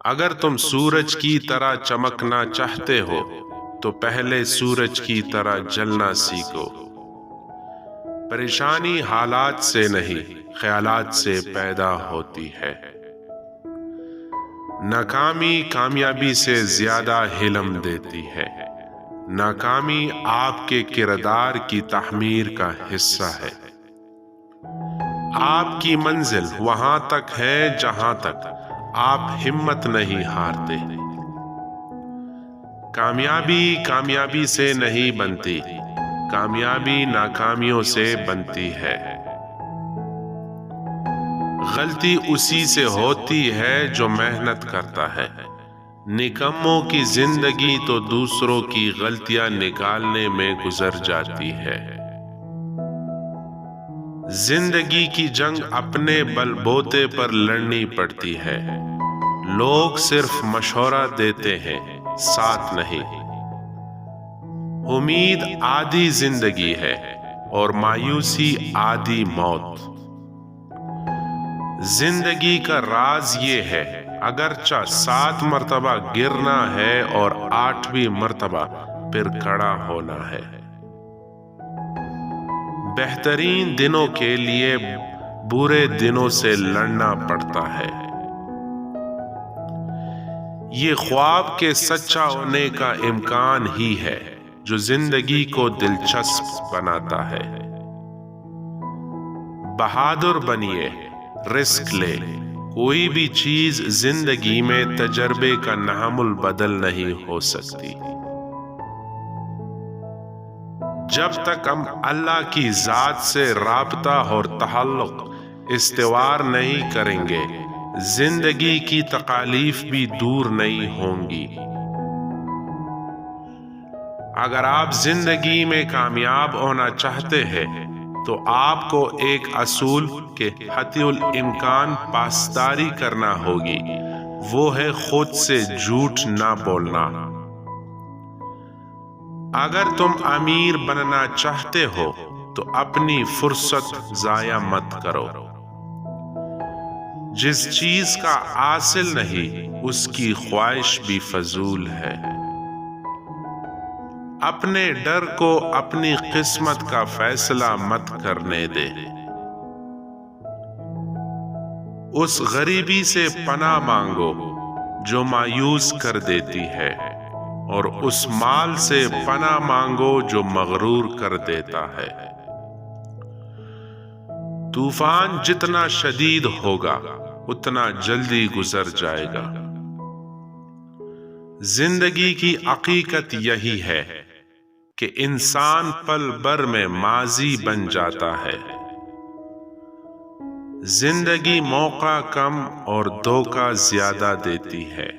اگر تم سورج کی طرح چمکنا چاہتے ہو تو پہلے سورج کی طرح جلنا سیکھو۔ پریشانی حالات سے نہیں، خیالات سے پیدا ہوتی ہے۔ ناکامی کامیابی سے زیادہ علم دیتی ہے۔ ناکامی آپ کے کردار کی تعمیر کا حصہ ہے۔ آپ کی منزل وہاں تک ہے جہاں تک آپ ہمت نہیں ہارتے۔ کامیابی کامیابی سے نہیں بنتی، کامیابی ناکامیوں سے بنتی ہے۔ غلطی اسی سے ہوتی ہے جو محنت کرتا ہے۔ نکموں کی زندگی تو دوسروں کی غلطیاں نکالنے میں گزر جاتی ہے۔ زندگی کی جنگ اپنے بل بوتے پر لڑنی پڑتی ہے۔ لوگ صرف مشورہ دیتے ہیں، ساتھ نہیں۔ امید آدھی زندگی ہے اور مایوسی آدھی موت۔ زندگی کا راز یہ ہے، اگرچہ 7 مرتبہ گرنا ہے اور 8ویں مرتبہ پھر کھڑا ہونا ہے۔ بہترین دنوں کے لیے برے دنوں سے لڑنا پڑتا ہے۔ یہ خواب کے سچا ہونے کا امکان ہی ہے جو زندگی کو دلچسپ بناتا ہے۔ بہادر بنیے، رسک لے۔ کوئی بھی چیز زندگی میں تجربے کا نام البدل نہیں ہو سکتی۔ جب تک ہم اللہ کی ذات سے رابطہ اور تعلق استوار نہیں کریں گے، زندگی کی تکالیف بھی دور نہیں ہوں گی۔ اگر آپ زندگی میں کامیاب ہونا چاہتے ہیں تو آپ کو ایک اصول کے حتی الامکان پاسداری کرنا ہوگی، وہ ہے خود سے جھوٹ نہ بولنا۔ اگر تم امیر بننا چاہتے ہو تو اپنی فرصت ضائع مت کرو۔ جس چیز کا حاصل نہیں، اس کی خواہش بھی فضول ہے۔ اپنے ڈر کو اپنی قسمت کا فیصلہ مت کرنے دے۔ اس غریبی سے پناہ مانگو جو مایوس کر دیتی ہے، اور اس مال سے پناہ مانگو جو مغرور کر دیتا ہے۔ طوفان جتنا شدید ہوگا اتنا جلدی گزر جائے گا۔ زندگی کی حقیقت یہی ہے کہ انسان پل بھر میں ماضی بن جاتا ہے۔ زندگی موقع کم اور دھوکہ زیادہ دیتی ہے۔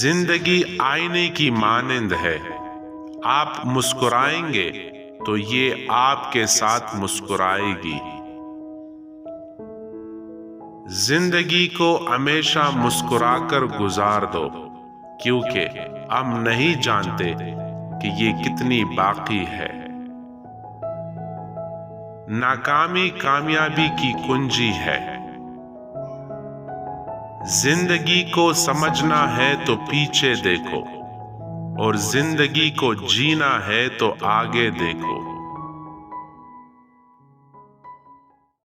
زندگی آئینے کی مانند ہے، آپ مسکرائیں گے تو یہ آپ کے ساتھ مسکرائے گی۔ زندگی کو ہمیشہ مسکرا کر گزار دو، کیونکہ ہم نہیں جانتے کہ یہ کتنی باقی ہے۔ ناکامی کامیابی کی کنجی ہے۔ زندگی کو سمجھنا ہے تو پیچھے دیکھو، اور زندگی کو جینا ہے تو آگے دیکھو۔